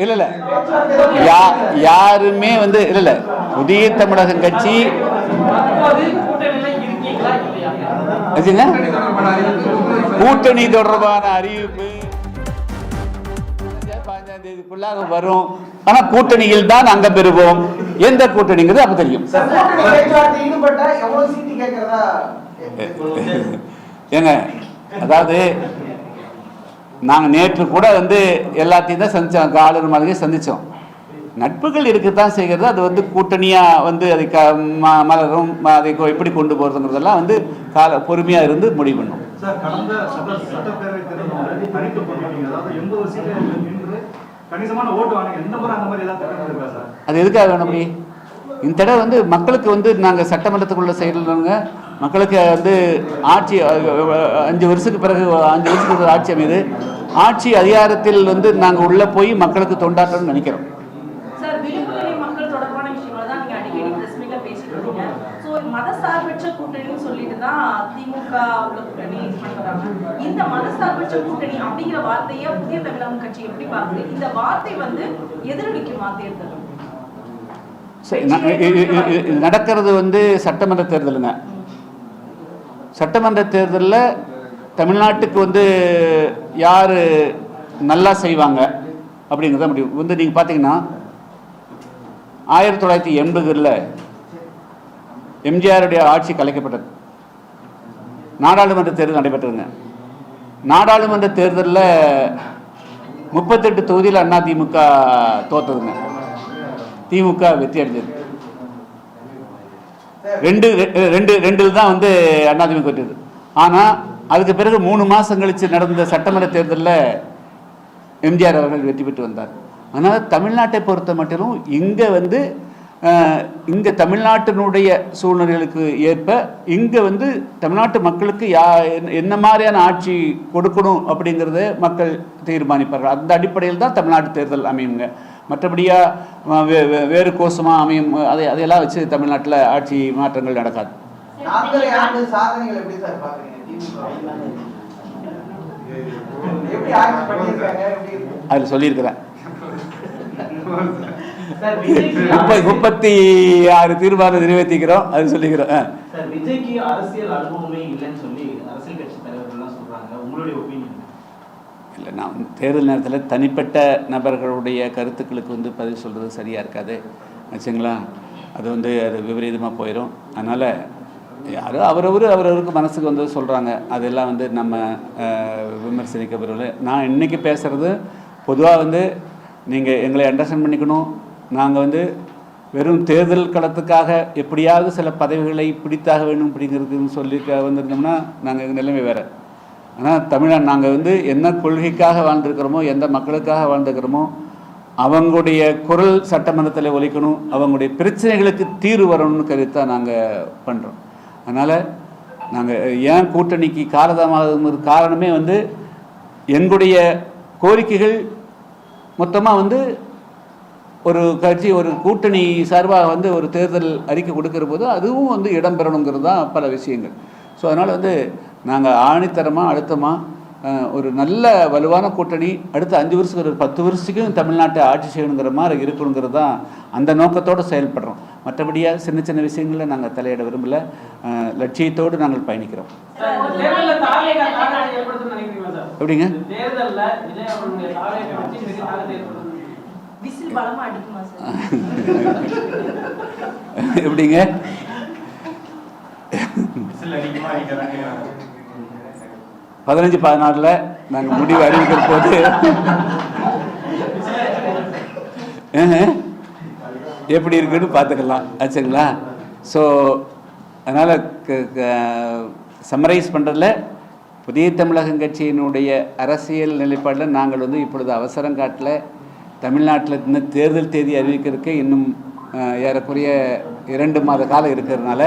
இல்லை யாருமே வந்து இல்லை புதிய தமிழகம் கட்சி கூட்டணி தொடர்பான அறிவிப்பு 15ஆம் தேதிக்குள்ளாக வரும். ஆனா கூட்டணியில் தான் அங்க பெறுவோம். எந்த கூட்டணிங்கிறது அப்ப தெரியும். ஏங்க அதாவது நாங்க நேற்று கூட வந்து எல்லாத்தையும் தான் சந்திச்சோம், ஆளுநர் மாதிரியே சந்திச்சோம். நட்புகள் இருக்கத்தான் செய்கிறது. அது வந்து கூட்டணியா வந்து அதை மலரும், அதை எப்படி கொண்டு போறதுங்கிறதெல்லாம் வந்து பொறுமையா இருந்து முடிவு பண்ணும். அது எதுக்காக வேணும் அப்படி? இந்த தடவை வந்து மக்களுக்கு வந்து நாங்கள் சட்டமன்றத்துக்குள்ள செயல்ங்க, மக்களுக்கு வந்து ஆட்சி 5 வருஷத்துக்கு பிறகு 5 வருஷத்துக்கு ஆட்சி அமைது, ஆட்சி அதிகாரத்தில் வந்து நாங்கள் உள்ள போய் மக்களுக்கு தொண்டாற்றணும்னு நினைக்கிறோம். மதசார்பற்ற கூட்டணின்னு சொல்லிட்டு தான் திமுக கூட்டணி பண்றாங்க. இந்த மதசார்பற்ற கூட்டணி அப்படிங்கிற வார்த்தையை புதிய தமிழகம் கட்சி எப்படி பார்க்குது? இந்த வார்த்தை வந்து எதிரொலிக்குமா தேர்தல்? நடக்கிறது வந்து சட்டமன்ற தேர்தலுங்க. சட்டமன்ற தேர்தலில் தமிழ்நாட்டுக்கு வந்து யார் நல்லா செய்வாங்க அப்படிங்கிறத முடியும். வந்து நீங்கள் பார்த்தீங்கன்னா 1980களில் எம்ஜிஆருடைய ஆட்சி கலைக்கப்பட்டது. நாடாளுமன்ற தேர்தல் நடைபெற்றதுங்க. நாடாளுமன்ற தேர்தலில் 38 தொகுதியில் அதிமுக தோத்ததுங்க. திமுக வெற்றி அடைஞ்சது. ரெண்டில் தான் வந்து அதிமுக வெற்றியது. ஆனால் அதுக்கு பிறகு 3 மாதம் கழித்து நடந்த சட்டமன்ற தேர்தலில் எம்ஜிஆர் அவர்கள் வெற்றி பெற்று வந்தார். அதனால் தமிழ்நாட்டை பொறுத்த மட்டிலும் இங்கே வந்து இங்கே தமிழ்நாட்டினுடைய சூழ்நிலைகளுக்கு ஏற்ப இங்கே வந்து தமிழ்நாட்டு மக்களுக்கு என்ன மாதிரியான ஆட்சி கொடுக்கணும் அப்படிங்கிறத மக்கள் தீர்மானிப்பார்கள். அந்த அடிப்படையில் தான் தமிழ்நாட்டு தேர்தல் அமையுங்க. மற்றபடியாக வேறு கோஷமாக அமையும் அதையெல்லாம் வச்சு தமிழ்நாட்டில் ஆட்சி மாற்றங்கள் நடக்காது. அதில் சொல்லியிருக்கிறேன். 36 தீர்மானம் நிறைவேற்றிக்கிறோம். அது சொல்லிக்கிறோம். விஜய்க்கு அரசியல் அனுபவமே இல்லைன்னு சொல்லி அரசியல் கட்சி தலைவர்கள்லாம் சொல்றாங்க. உங்களுடைய ஒப்பீனியன்? இல்லை, நான் தேர்தல் நேரத்தில் தனிப்பட்ட நபர்களுடைய கருத்துக்களுக்கு வந்து பதில் சொல்கிறது சரியாக இருக்காது வச்சுங்களா. அது வந்து அது விபரீதமாக போயிடும். அதனால் யாரும் அவரவருக்கு மனசுக்கு வந்து சொல்கிறாங்க. அதெல்லாம் வந்து நம்ம விமர்சனிக்க விரும்பல. நான் இன்றைக்கி பேசுகிறது பொதுவாக வந்து நீங்கள் எங்களை அண்டர்ஸ்டாண்ட் பண்ணிக்கணும். நாங்கள் வந்து வெறும் தேர்தல் களத்துக்காக எப்படியாவது சில பதவிகளை பிடித்தாக வேணும் அப்படிங்கிறதுன்னு சொல்லி வந்திருந்தோம்னா நாங்கள் நிலைமை வேறு. ஆனால் நாங்கள் வந்து என்ன கொள்கைக்காக வாழ்ந்துருக்கிறோமோ, எந்த மக்களுக்காக வாழ்ந்துக்கிறோமோ அவங்களுடைய குரல் சட்டமன்றத்தில் ஒலிக்கணும், அவங்களுடைய பிரச்சனைகளுக்கு தீர்வு வரணும்னு கருத்தான் நாங்கள் பண்ணுறோம். அதனால் நாங்கள் ஏன் கூட்டணிக்கு காலதாமதம் காரணமே வந்து எங்களுடைய கோரிக்கைகள் மொத்தமாக வந்து ஒரு கட்சி ஒரு கூட்டணி சார்பாக வந்து ஒரு தேர்தல் அறிக்கை கொடுக்குற போது அதுவும் வந்து இடம்பெறணுங்கிறது தான் பல விஷயங்கள். ஸோ அதனால் வந்து நாங்கள் ஆணித்தரமாக அழுத்தமாக ஒரு நல்ல வலுவான கூட்டணி அடுத்த 5 வருஷத்துக்கு ஒரு 10 வருஷத்துக்கும் தமிழ்நாட்டை ஆட்சி செய்யணுங்கிற மாதிரி இருக்கணுங்கிறது தான் அந்த நோக்கத்தோடு செயல்படுறோம். மற்றபடியாக சின்ன சின்ன விஷயங்களில் நாங்கள் தலையிட விரும்பலை. லட்சியத்தோடு நாங்கள் பயணிக்கிறோம். எப்படிங்க எப்படிங்க 15-16 நாங்கள் முடிவு அறிவிக்கிற போது எப்படி இருக்குன்னு பார்த்துக்கலாம் ஆச்சுங்களா. ஸோ அதனால் சம்மரைஸ் பண்ணுறதுல புதிய தமிழகம் கட்சியினுடைய அரசியல் நிலைப்பாடில் நாங்கள் வந்து இப்பொழுது அவசரம் காட்டல. தமிழ்நாட்டில் இன்னும் தேர்தல் தேதி அறிவிக்கிறதுக்கு இன்னும் ஏறக்குறைய 2 மாத காலம் இருக்கிறதுனால